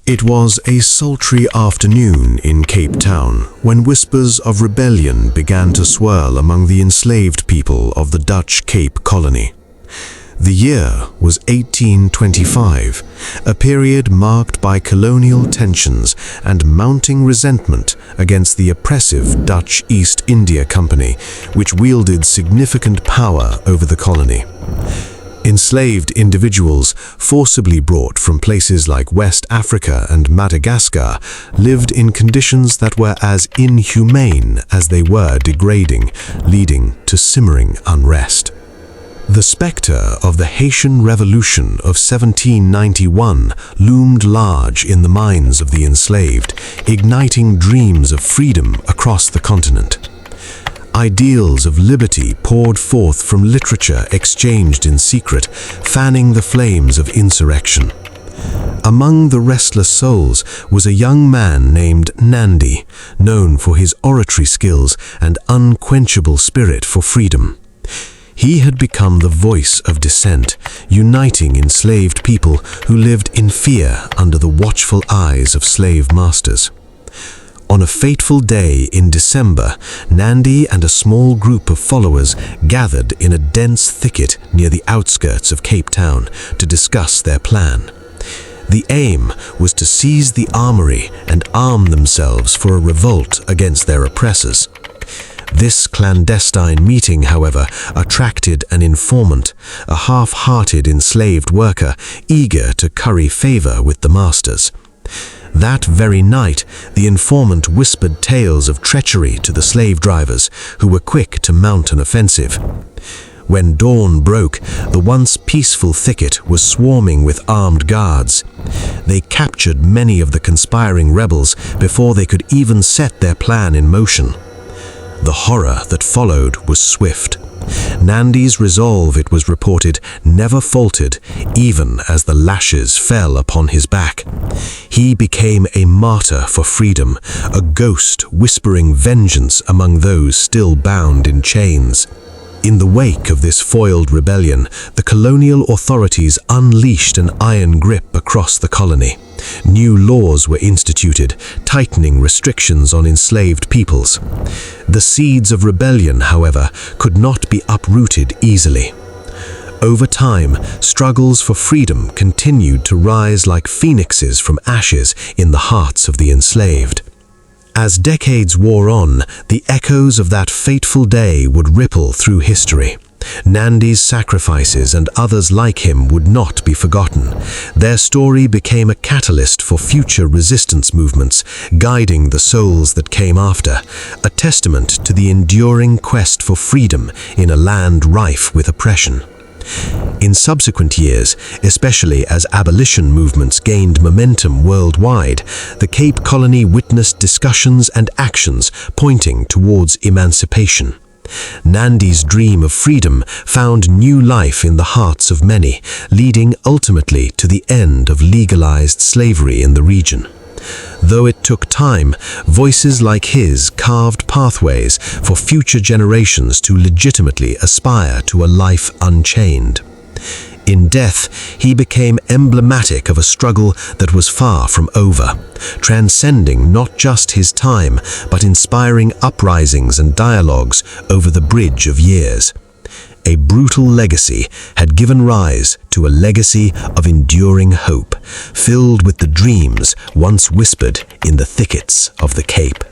It was a sultry afternoon in Cape Town when whispers of rebellion began to swirl among the enslaved people of the Dutch Cape Colony. The year was 1825, a period marked by colonial tensions and mounting resentment against the oppressive Dutch East India Company, which wielded significant power over the colony. Enslaved individuals, forcibly brought from places like West Africa and Madagascar, lived in conditions that were as inhumane as they were degrading, leading to simmering unrest. The spectre of the Haitian Revolution of 1791 loomed large in the minds of the enslaved, igniting dreams of freedom across the continent. Ideals of liberty poured forth from literature exchanged in secret, fanning the flames of insurrection. Among the restless souls was a young man named Nandi, known for his oratory skills and unquenchable spirit for freedom. He had become the voice of dissent, uniting enslaved people who lived in fear under the watchful eyes of slave masters. On a fateful day in December, Nandi and a small group of followers gathered in a dense thicket near the outskirts of Cape Town to discuss their plan. The aim was to seize the armory and arm themselves for a revolt against their oppressors. This clandestine meeting, however, attracted an informant, a half-hearted enslaved worker eager to curry favor with the masters. That very night, the informant whispered tales of treachery to the slave drivers, who were quick to mount an offensive. When dawn broke, the once peaceful thicket was swarming with armed guards. They captured many of the conspiring rebels before they could even set their plan in motion. The horror that followed was swift. Nandi's resolve, it was reported, never faltered, even as the lashes fell upon his back. He became a martyr for freedom, a ghost whispering vengeance among those still bound in chains. In the wake of this foiled rebellion, the colonial authorities unleashed an iron grip across the colony. New laws were instituted, tightening restrictions on enslaved peoples. The seeds of rebellion, however, could not be uprooted easily. Over time, struggles for freedom continued to rise like phoenixes from ashes in the hearts of the enslaved. As decades wore on, the echoes of that fateful day would ripple through history. Nandi's sacrifices and others like him would not be forgotten. Their story became a catalyst for future resistance movements, guiding the souls that came after, a testament to the enduring quest for freedom in a land rife with oppression. In subsequent years, especially as abolition movements gained momentum worldwide, the Cape Colony witnessed discussions and actions pointing towards emancipation. Nandi's dream of freedom found new life in the hearts of many, leading ultimately to the end of legalized slavery in the region. Though it took time, voices like his carved pathways for future generations to legitimately aspire to a life unchained. In death, he became emblematic of a struggle that was far from over, transcending not just his time, but inspiring uprisings and dialogues over the bridge of years. A brutal legacy had given rise to a legacy of enduring hope, filled with the dreams once whispered in the thickets of the Cape.